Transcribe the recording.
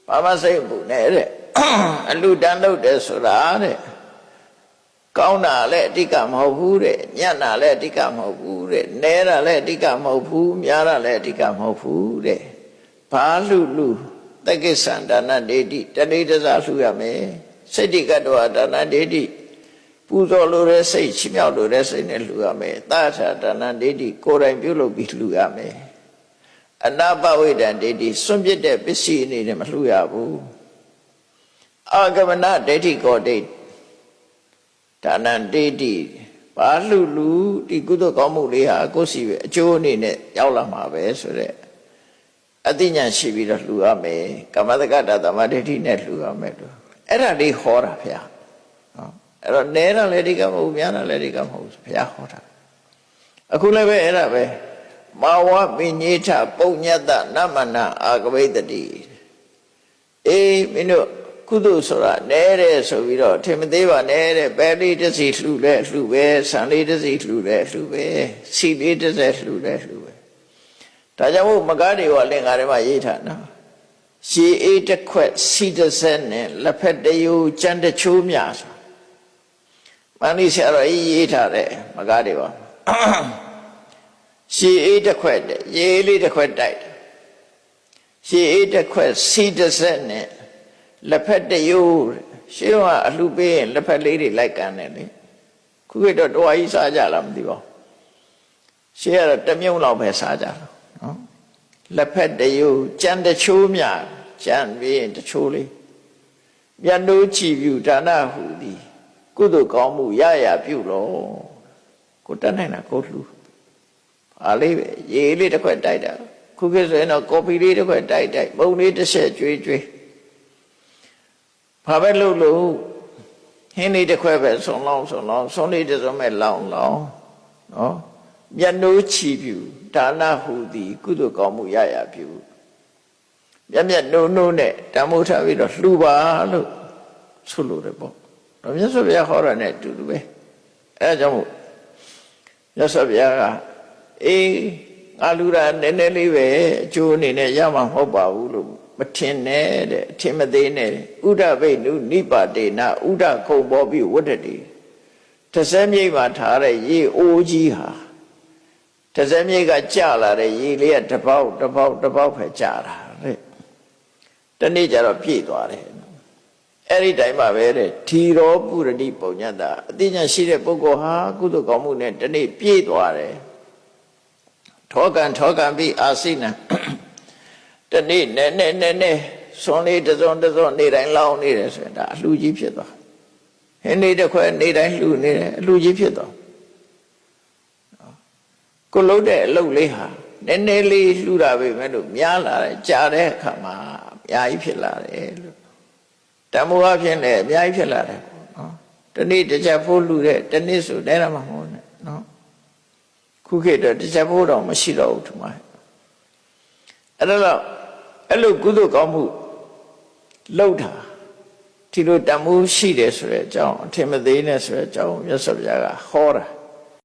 ဘာမှစိတ်ပူနဲ့တဲ့အလူတန်းလုပ်တယ်ဆိုတာတဲ့ကောင်းတာလည်းအဓိကမဟုတ်ဘူးတဲ့ညံ့တာလည်းအဓိကမဟုတ်ဘူးတဲ့နဲတာလည်းအဓိကမဟုတ်ဘူးများတာလည်းအဓိကမဟုတ်ဘူးတဲ့ဘာလူတက္ကိစ္ဆန္ဒနာဒေတိတဏိတစားလှူရမယ်စိတ်တိကတ္တဝဒါနဒေတိပူဇော်လိုတဲ့စိတ်ချီးမြှောက်လိုတဲ့စိတ်နဲ့လှူရမယ်သာထာဒါနဒေတိကိုယ်တိုင်ပြုလုပ်ပြီးလှူရမယ်အနာပဝိဒံဒေတိစွန့်ပစ်တဲ့ပစ္စည်းအနေနဲ့မလှူရဘူးအာဂမနဒိဋ္ဌိကောဒိဋ္ဌဒါနံဒေတိဘာလူဒီကုသိုလ်ကောင်းမှုလေးဟာကိုယ်စီပဲအကျိုးအနေနဲ့ရောက်လာမှာပဲဆိုတဲ့အသိဉာဏ်ရှိပြီးတော့လှူရမယ်ကမ္မတက္ကတာသမာဓိဋ္ဌိနဲ့လှူရမယ်လို့အဲ့ဒါလေးဟောတာဗျာနော်အဲ့တော့နဲတာလည်းဒီကမဟုတ်များတာလည်းဒီကမဟုတ်ဘုရားဟောတာအခုလည်းပဲအဲ့ဒါပဲမာဝပညေထပုံညတနမနာအာဂဝိတတိအေးမင်းတို့ကုသိုလ်ဆိုတာနဲတယ်ဆိုပြီးတော့ထင်မသေးပါနဲ့တဲ့ပဲလေးတစ်စီလှူလဲလှူပဲဆံလေးတစ်စီလှူလဲလှူပဲစီလေးတစ်စက်လှူလဲလှူပဲဒါကြောင့်မို့မကားတွေကလင်္ကာထဲမှာရေးထားနော်ရှည်အေးတစ်ခွက်စီတစ်စက်နဲ့လက်ဖက်တယိုကြမ်းတချိုးများဆိုမန္တိဆရာတော်ရေးထားတယ်မကားတွေပါရှည်အေးတစ်ခွက်ရေးလေးတစ်ခွက်တိုက်ရှည်အေးတစ်ခွက်စီတစ်စက်နဲ့လက်ဖက်တယိုရှင်းကအလှပေးရင်လက်ဖက်လေးတွေလိုက်ကန်တယ်လေခုကတော့တော်ကြီးစားကြလားမသိပါဘူးရှင်းကတော့တစ်မြုံလောက်ပဲစားကြတာနော်လက်ဖက်တယိုကြံတချိုးများကြံပြီးရင်တချိုးလေးမြတ်တို့ကြည်ပြုဒါနဟုသည်ကုသိုလ်ကောင်းမှုရပြုလို့ကိုတတ်နိုင်တာကိုလှူအားလေးပဲရေလေးတစ်ခွက်တိုက်တာခုခေတ်ဆိုရင်တော့ကော်ဖီလေးတစ်ခွက်တိုက်မုံလေးတစ်ချက်ကျွေးဘာပဲလုပ်လို့ဟင်းလေးတစ်ခွက်ပဲဆုံးလောင်းဆုံးလေးတစ်စုံမဲ့လောင်းနော်မြတ်နိုးချီပြုဒါနဟုသည်ကုသိုလ်ကောင်းမှုရပြုမြတ်နိုးနဲ့တန်မိုးထားပြီးတော့လှူပါလို့ဆိုလို့တယ်ပေါ့တော့မြတ်စွာဘုရားဟောတာနဲ့အတူတူပဲအဲဒါကြောင့်မို့မြတ်စွာဘုရားကအေးငါလူတာနည်းနည်းလေးပဲအကျိုးအနေနဲ့ရမှာမဟုတ်ပါဘူးလို့မထင်နဲ့တဲ့အထင်မသေးနဲ့ဥဒဗိနုနိပါတေနဥဒခုံပေါ်ပြီးဝတ္တတိတစ်စက်မြိတ်မှာထားတဲ့ရေအိုးကြီးဟာတစ်စက်မြိတ်ကကျလာတဲ့ရေလေးကတပေါက်ပဲကျတာတဲ့တနေ့ကျတော့ပြည့်သွားတယ်အဲ့ဒီတိုင်းမှာပဲတဲ့ထီရောပုရတိပုံညတအသိဉာဏ်ရှိတဲ့ပုဂ္ဂိုလ်ဟာကုသိုလ်ကောင်းမှုနဲ့တနေ့ပြည့်သွားတယ်ထောကံပြီးအာစိနံတနေ့နဲ့စွန်လေးတစ်စုံနေတိုင်းလောင်းနေတယ်ဆိုရင်ဒါအလှကြီးဖြစ်သွားဟင်းလေးတစ်ခွက်နေတိုင်းလှူနေတယ်အလှကြီးဖြစ်သွားကိုလှုပ်တဲ့အလုပ်လေးဟာနည်းနည်းလေးလှူတာပဲမဲ့လို့များလာတယ်ကြာတဲ့အခါမှာအများကြီးဖြစ်လာတယ်လို့တမိုးအဖြစ်လည်းအများကြီးဖြစ်လာတယ်နော်တနေ့တစ်ချက်ဖိုးလှူတဲ့တနေ့ဆိုတဲရမှာမဟုတ်နဲ့နော်ခုခေတ်တော့တစ်ချက်ဖိုးတော့မရှိတော့ဘူးထင်ပါတယ်အဲ့လိုကုသိုလ်ကောင်းမှုလုပ်တာဒီလိုတမိုးရှိတယ်ဆိုတဲ့အကြောင်းအထင်မသေးနဲ့ဆိုတဲ့အကြောင်းမြတ်စွာဘုရားကဟောတာ